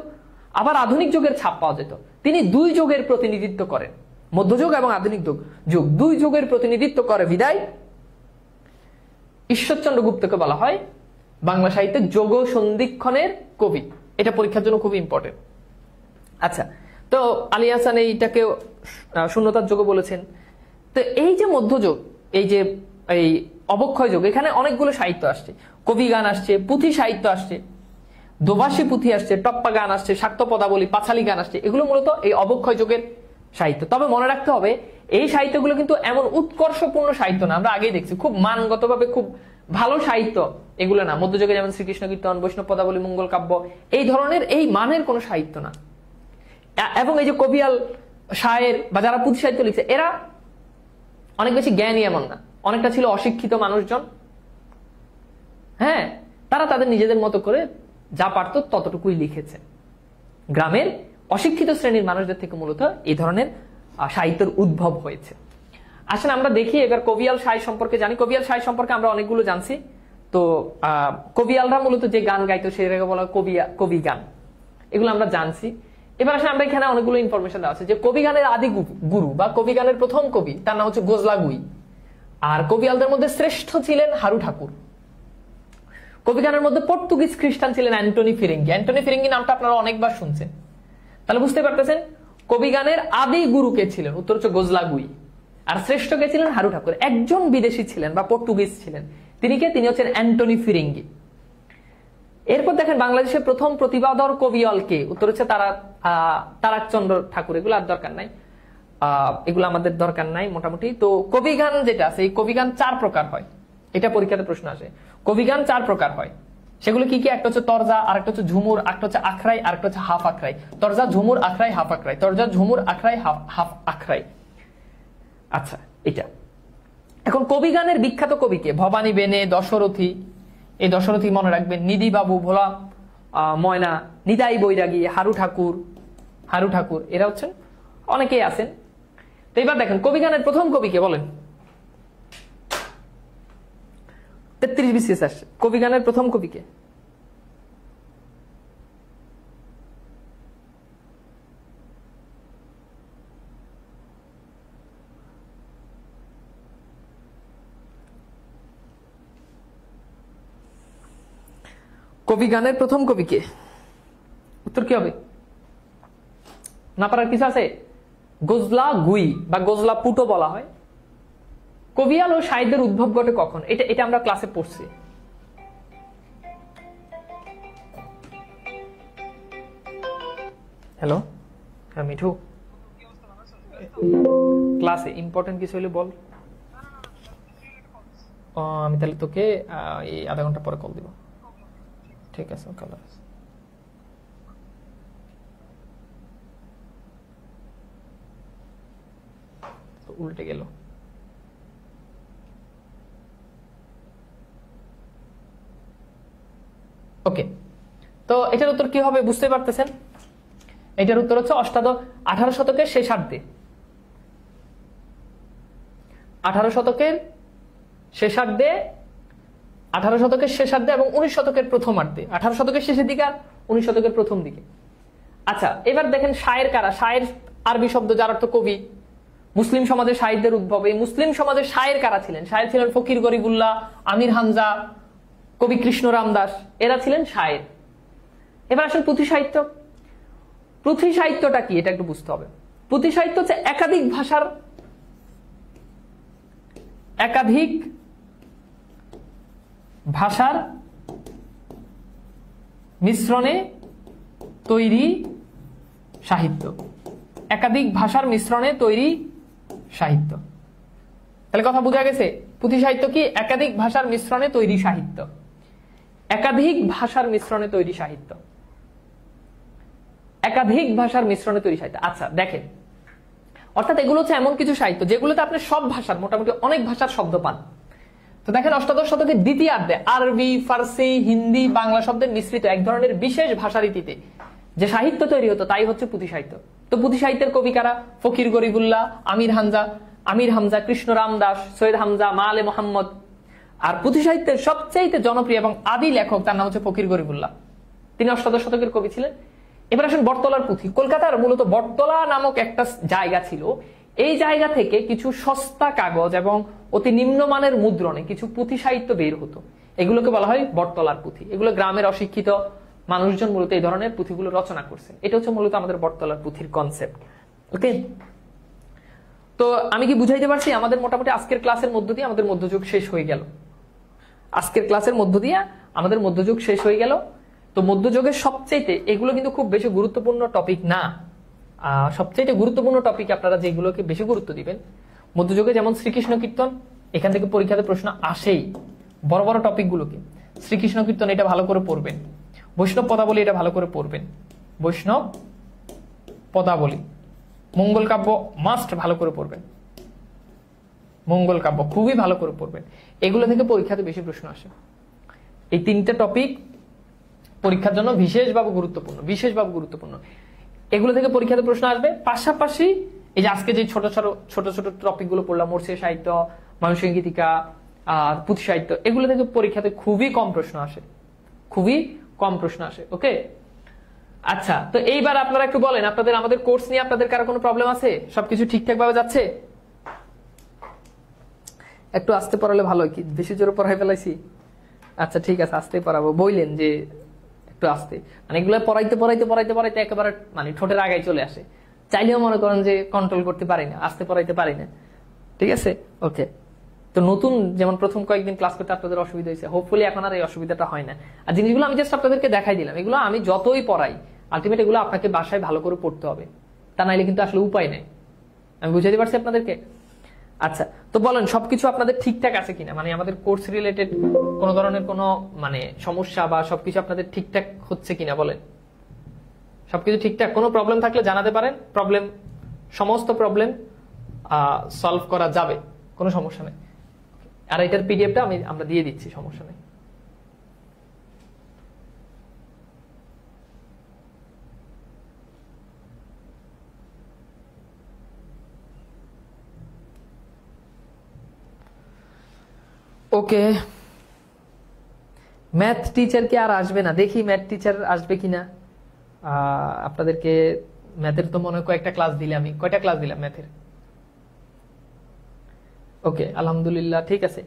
আবার আধুনিক যুগের ছাপ পাওয়া যেত। তিনি দুই যুগের প্রতিনিধিত্ব করেন, মধ্যযুগ এবং আধুনিক যুগ দুই যুগের প্রতিনিধিত্ব করে বিদায় ঈশ্বরচন্দ্র গুপ্তকে বলা হয় বাংলা সাহিত্যের যোগ সন্ধিক্ষণের কবি। এটা পরীক্ষার জন্য খুব ইম্পর্টেন্ট। আচ্ছা, তো আলী হাসান এইটাকে শূন্যতার যুগ বলেছেন। তো এই যে মধ্যযুগ, এই যে এই অবক্ষয় যুগ, এখানে অনেকগুলো সাহিত্য আসছে, কবি গান আসছে, পুঁথি সাহিত্য আসছে, দোভাষী পুঁথি আসছে, টপ্পা গান আসছে, শাক্ত পদাবলী, পাঁচালী গান আসছে। এগুলো মূলত এই অবক্ষয় যুগের সাহিত্য। তবে মনে রাখতে হবে এই সাহিত্যগুলো কিন্তু এমন উৎকর্ষপূর্ণ সাহিত্য না, আমরা আগেই দেখছি খুব মানগতভাবে খুব ভালো সাহিত্য এগুলো না। মধ্যযুগে যেমন শ্রীকৃষ্ণ কীর্তন, বৈষ্ণব পদাবলী, মঙ্গল কাব্য, এই ধরনের এই মানের কোনো সাহিত্য না। এবং এই যে কবিয়াল, শায়ের বা যারা পুঁথি সাহিত্য লিখছে এরা অনেক বেশি জ্ঞানী এমন না, অনেকটা ছিল অশিক্ষিত মানুষজন। হ্যাঁ, তারা তাদের নিজেদের মতো করে যা পারত ততটুকুই লিখেছে। গ্রামের অশিক্ষিত শ্রেণীর মানুষদের থেকে মূলত এই ধরনের সাহিত্যের উদ্ভব হয়েছে। আসলে আমরা দেখি এবার কবিয়াল শায়ের সম্পর্কে জানি। কবিয়াল শায়ের সম্পর্কে আমরা অনেকগুলো জানছি। তো কবিয়ালরা মূলত যে গান গাইতো সেটাকে বলা কবি গান, এগুলো আমরা জানছি। এবার আসলে আমরা এখানে অনেকগুলো ইনফরমেশন দেওয়া আছে যে কবি গানের আদি গুরু বা কবি গানের প্রথম কবি তার নাম হচ্ছে গোজলাগুই। আর কবিয়ালদের মধ্যে শ্রেষ্ঠ ছিলেন হারু ঠাকুর। কবি গানের মধ্যে পর্তুগিজ খ্রিস্টান ছিলেন অ্যান্টনি ফিরিঙ্গি। অ্যান্টনি ফিরিঙ্গি নামটা আপনারা অনেকবার শুনছেন, তাহলে বুঝতে পারতেছেন কবি গানের আদি গুরু কে ছিলেন, উত্তর হচ্ছে গোজলাগুই। আর শ্রেষ্ঠ কে ছিলেন হারু ঠাকুর। একজন বিদেশি ছিলেন বা পর্তুগিজ ছিলেন, তিনি হচ্ছেন অ্যান্টনি ফিরিঙ্গি। এরপর দেখেন বাংলাদেশের প্রথম প্রতিভাধর কবিয়াল কে, উত্তর হচ্ছে তারাকচন্দ্র ঠাকুর। এগুলো আর দরকার নাই, এগুলো আমাদের দরকার নাই মোটামুটি। তো কবিগান যেটা আছে, এই কবিগান 4 প্রকার হয়, এটা পরীক্ষাতে প্রশ্ন আসে। কবিগান 4 প্রকার হয়, সেগুলো কি কি? একটা হচ্ছে তরজা, আরেকটা হচ্ছে ঝুমুর, আরেকটা হচ্ছে আখড়াই, আরেকটা হচ্ছে হাফ আখড়াই। তরজা, ঝুমুর, আখড়াই, হাফ আখড়াই। তরজা, ঝুমুর, আখড়াই, হাফ আখড়াই। আচ্ছা, এটা এখন কবিগানের বিখ্যাত কবিকে ভবানী বেনে, দশরথী, এই দশরথী মনে রাখবেন, নিধি বাবু, ভোলা ময়না, নিতাই বৈরাগী, হারু ঠাকুর, এরা হচ্ছেন অনেকেই আছেন। তো এবার দেখেন কবিগানের প্রথম কবিকে বলেন। 33 BCS আসছে। কবিগানের প্রথম কবিকে কবিগানের প্রথম কবিকে উত্তর কি হবে? না পারার কিছু আছে? গোজলা গুই বা গোজলা পুটো বলা হয়। কবিয়াল ও সাহিত্যের উদ্ভব ঘটে কখন? এটা আমরা ক্লাসে পড়ছি। হ্যালো, হ্যাঁ মিঠু, ক্লাসে ইম্পর্টেন্ট কিছু হলে বল। আমি তাহলে তোকে এই আধা ঘন্টা পরে কল দিব। ঠিক আছে, কালার উল্টে গেল। ওকে, তো এটার উত্তর কি হবে বুঝতে পারতেছেন? এটার উত্তর হচ্ছে 18 শতকের শেষার্ধে, 18 শতকের শেষার্ধে, 18 শতকের শেষার্ধে এবং 19 শতকের প্রথমার্ধে। 18 শতকের শেষের দিকে আর 19 শতকের প্রথম দিকে। আচ্ছা, এবার দেখেন শায়ের কারা? শায়ের আরবি শব্দ যার অর্থ কবি। মুসলিম সমাজের সাহিত্যের উদ্ভব। এই মুসলিম সমাজের শায়ের কারা ছিলেন? শায়ের ছিলেন ফকির গরিবুল্লাহ, আমির হামজা, কবি কৃষ্ণ রামদাস, এরা ছিলেন শায়ের। এবার আসলে পুঁথি সাহিত্য। পুঁথি সাহিত্যটা কি এটা একটু বুঝতে হবে। পুঁথি সাহিত্য হচ্ছে একাধিক ভাষার মিশ্রণে তৈরি সাহিত্য। একাধিক ভাষার মিশ্রণে তৈরি সাহিত্য। তাহলে কথা বোঝা গেছে? পুঁথি সাহিত্য কি? একাধিক ভাষার মিশ্রণে তৈরি সাহিত্য। একাধিক ভাষার মিশ্রণে তৈরি সাহিত্য। একাধিক ভাষার মিশ্রণে তৈরি সাহিত্য। আচ্ছা দেখেন, অর্থাৎ এগুলো হচ্ছে এমন কিছু সাহিত্য যেগুলোতে আপনি সব ভাষার, মোটামুটি অনেক ভাষার শব্দ পান। তো দেখেন অষ্টাদশ শতকের দ্বিতীয়ার্ধে আরবি, ফার্সি, হিন্দি, বাংলা শব্দের মিশ্রিত এক ধরনের বিশেষ ভাষারীতিতে যে সাহিত্য তৈরি হতো তাই হচ্ছে পুঁথি সাহিত্য। তো তো পুঁথি সাহিত্যের কবি কারা? ফকির গরিবুল্লাহ, আমির হামজা, কৃষ্ণরাম দাস, সৈয়দ হামজা, মালে মোহাম্মদ। আর পুঁথি সাহিত্যের সবচেয়ে জনপ্রিয় এবং আদি লেখক তার নাম হচ্ছে ফকির গরিবুল্লাহ, তিনি অষ্টাদশ শতকের কবি ছিলেন। এবার আসুন বটতলার পুঁথি। কলকাতার মূলত বটতলা নামক একটা জায়গা ছিল, এই জায়গা থেকে কিছু সস্তা কাগজ এবং অতি নিম্নমানের মুদ্রণে কিছু পুঁথি সাহিত্য বের হতো, এগুলোকে বলা হয় বটতলার পুঁথি। এগুলো গ্রামের অশিক্ষিত মানুষজন মূলত এই ধরনের পুঁথিগুলো রচনা করছেন। এটা হচ্ছে মূলত আমাদের বটতলার পুঁথির কনসেপ্ট। ওকে, তো আমি কি বুঝাইতে পারছি? আমাদের মোটামুটি আজকের ক্লাসের মধ্য দিয়ে আমাদের মধ্যযুগ শেষ হয়ে গেল। আজকের ক্লাসের মধ্য দিয়ে আমাদের মধ্যযুগ শেষ হয়ে গেল। তো মধ্যযুগের সবচেয়ে, এগুলো কিন্তু খুব বেশি গুরুত্বপূর্ণ টপিক না, সবচেয়ে গুরুত্বপূর্ণ টপিক আপনারা যেগুলোকে বেশি গুরুত্ব দিবেন মধ্যযুগে, যেমন শ্রীকৃষ্ণ কীর্তন, এখান থেকে পরীক্ষাতে প্রশ্ন আসেই। বড় বড় টপিক গুলোকে, শ্রীকৃষ্ণ কীর্তন এটা ভালো করে পড়বেন, বৈষ্ণব পদাবলী এটা ভালো করে পড়বেন, বৈষ্ণব পদাবলী, মঙ্গল কাব্য মাস্ট ভালো করে পড়বেন, মঙ্গল কাব্য খুবই ভালো করে পড়বেন। এগুলো থেকে পরীক্ষাতে বেশি প্রশ্ন আসে। এই তিনটা টপিক পরীক্ষার জন্য বিশেষভাবে গুরুত্বপূর্ণ। এগুলো থেকে পরীক্ষাতে প্রশ্ন আসবে। পাশাপাশি এই যে আজকে যে ছোট ছোট টপিক গুলো পড়লাম, মরসিয়া সাহিত্য, ময়মনসিংহ গীতিকা আর পুঁথি সাহিত্য, এগুলো থেকে পরীক্ষাতে খুবই কম প্রশ্ন আসে। ওকে, আচ্ছা, তো এইবার আপনারা একটু বলেন, আপনাদের আমাদের কোর্স নিয়ে আপনাদের কারো কোনো প্রবলেম আছে? সবকিছু ঠিকঠাক ভাবে যাচ্ছে? একটু আস্তে পড়ালে ভালো হয়, কি বেশি জোরে পড়াই ফেলাইছি? আচ্ছা ঠিক আছে, আস্তে পড়াবো। বললেন যে একটু আস্তে, মানে এগুলো পড়াইতে একেবারে মানে ঠোঁটের আগায় চলে আসে, চাইলেও মনে করেন যে কন্ট্রোল করতে পারি না, আস্তে পড়াইতে পারি না। ঠিক আছে, ওকে। তো নতুন যেমন প্রথম কয়েকদিন ক্লাস করতে আপনাদের অসুবিধা হয়েছে, হোপফুলি এখন আর এই অসুবিধাটা হয় না। আর জিনিসগুলো আমি জাস্ট আপনাদেরকে দেখাই দিলাম, এগুলো আমি যতই পড়াই আলটিমেট এগুলো আপনাকে বাসায় ভালো করে পড়তে হবে, তা নাইলে কিন্তু আসলে উপায় নেই। আমি বুঝাইতে পারছি আপনাদেরকে? আচ্ছা, তো বলেন সবকিছু আপনাদের ঠিকঠাক আছে কিনা, মানে আমাদের কোর্স রিলেটেড কোন ধরনের কোনো মানে সমস্যা বা সবকিছু আপনাদের ঠিকঠাক হচ্ছে কিনা বলেন। সবকিছু ঠিকঠাক? কোনো প্রবলেম থাকলে জানাতে পারেন, সমস্ত প্রবলেম সলভ করা যাবে, কোনো সমস্যা নেই। আর এটার পিডিএফটা আমরা দিয়ে দিচ্ছি, সমস্যা নেই। ওকে, ম্যাথ টিচার কি আর আসবে না? দেখি ম্যাথ টিচার আসবে কিনা। আপনাদেরকে ম্যাথের তো মনে হয় কয়েকটা ক্লাস দিলে, আমি কয়টা ক্লাস দিলাম ম্যাথের? ওকে, আলহামদুলিল্লাহ, ঠিক আছে।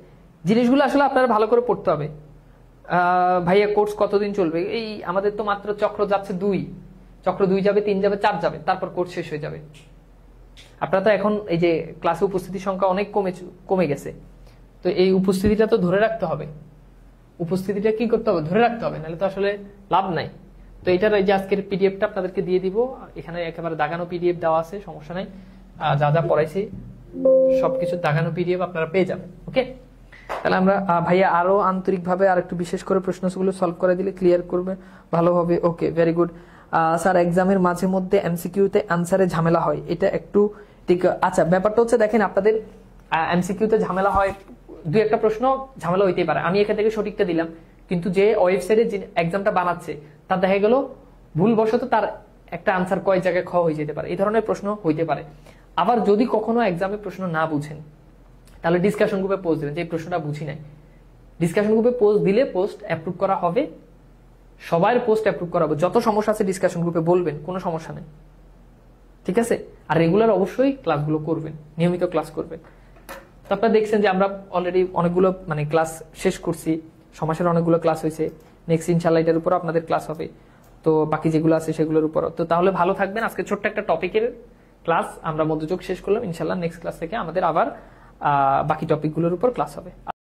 জিনিসগুলো আসলে আপনারা ভালো করে পড়তে হবে। ভাইয়া কোর্স কতদিন চলবে? এই আমাদের তো মাত্র চক্র যাচ্ছে 2, চক্র 2 যাবে, 3 যাবে, 4 যাবে, তারপর কোর্স শেষ হয়ে যাবে। আপনারা তো এখন এই যে ক্লাসে উপস্থিতির সংখ্যা অনেক কমে গেছে, তো এই উপস্থিতিটা তো ধরে রাখতে হবে। উপস্থিতিটা কি করতে হবে? ধরে রাখতে হবে, নাহলে তো আসলে লাভ নাই। তো এটার এই যে আজকের পিডিএফটা আপনাদেরকে দিয়ে দিব, এখানে একেবারে দাগানো পিডিএফ দেওয়া আছে, সমস্যা নাই। যা যা পড়াইছি সবকিছু দাগানো পিডিএফ আপনারা পেয়ে যাবেন। ওকে, তাহলে আমরা ভাইয়া আরো আন্তরিকভাবে আর একটু বিশেষ করে প্রশ্নগুলো সলভ করে দিলে ক্লিয়ার করবে, ভালো হবে। ওকে, ভেরি গুড স্যার। এক্সামের মাঝে মধ্যে এমসিকিউতে আনসারে ঝামেলা হয়, এটা একটু ঠিক? আচ্ছা, ব্যাপারটা হচ্ছে দেখেন, আপনাদের এমসিকিউতে ঝামেলা হয়, 2-1টা প্রশ্ন ঝামেলা হইতেই পারে। আমি এখান থেকে সঠিকটা দিলাম, কিন্তু যে ওয়েবসাইটে এক্সামটা বানাচ্ছে তার দেখা গেল ভুলবশত তার একটা আনসার কয় জায়গায় খ হয়ে যেতে পারে, এই ধরনের প্রশ্ন হইতে পারে। আবার যদি কখনো এক্সামে প্রশ্ন না বুঝেন, তাহলে ডিসকাশন গ্রুপে পোস্ট দিবেন যে এই প্রশ্নটা বুঝি নাই। ডিসকাশন গ্রুপে পোস্ট দিলে পোস্ট অ্যাপ্রুভ করা হবে, সবার পোস্ট অ্যাপ্রুভ করা হবে। যত সমস্যা আছে ডিসকাশন গ্রুপে বলবেন, কোনো সমস্যা নেই, ঠিক আছে? আর রেগুলার অবশ্যই ক্লাসগুলো করবেন, নিয়মিত ক্লাস করবেন। তো আপনারা দেখছেন যে আমরা অলরেডি অনেকগুলো মানে ক্লাস শেষ করছি, সমাসের অনেকগুলো ক্লাস হয়েছে। নেক্সট ইনশাআল্লাহ এটার উপর আপনাদের ক্লাস হবে, তো বাকি যেগুলো আছে সেগুলোর উপর। তো তাহলে ভালো থাকবেন। আজকে ছোট্ট একটা টপিকের ক্লাস আমরা মধ্যযুগ শেষ করলাম। ইনশাআল্লাহ নেক্সট ক্লাস থেকে আমাদের আবার বাকি টপিকগুলোর উপর ক্লাস হবে।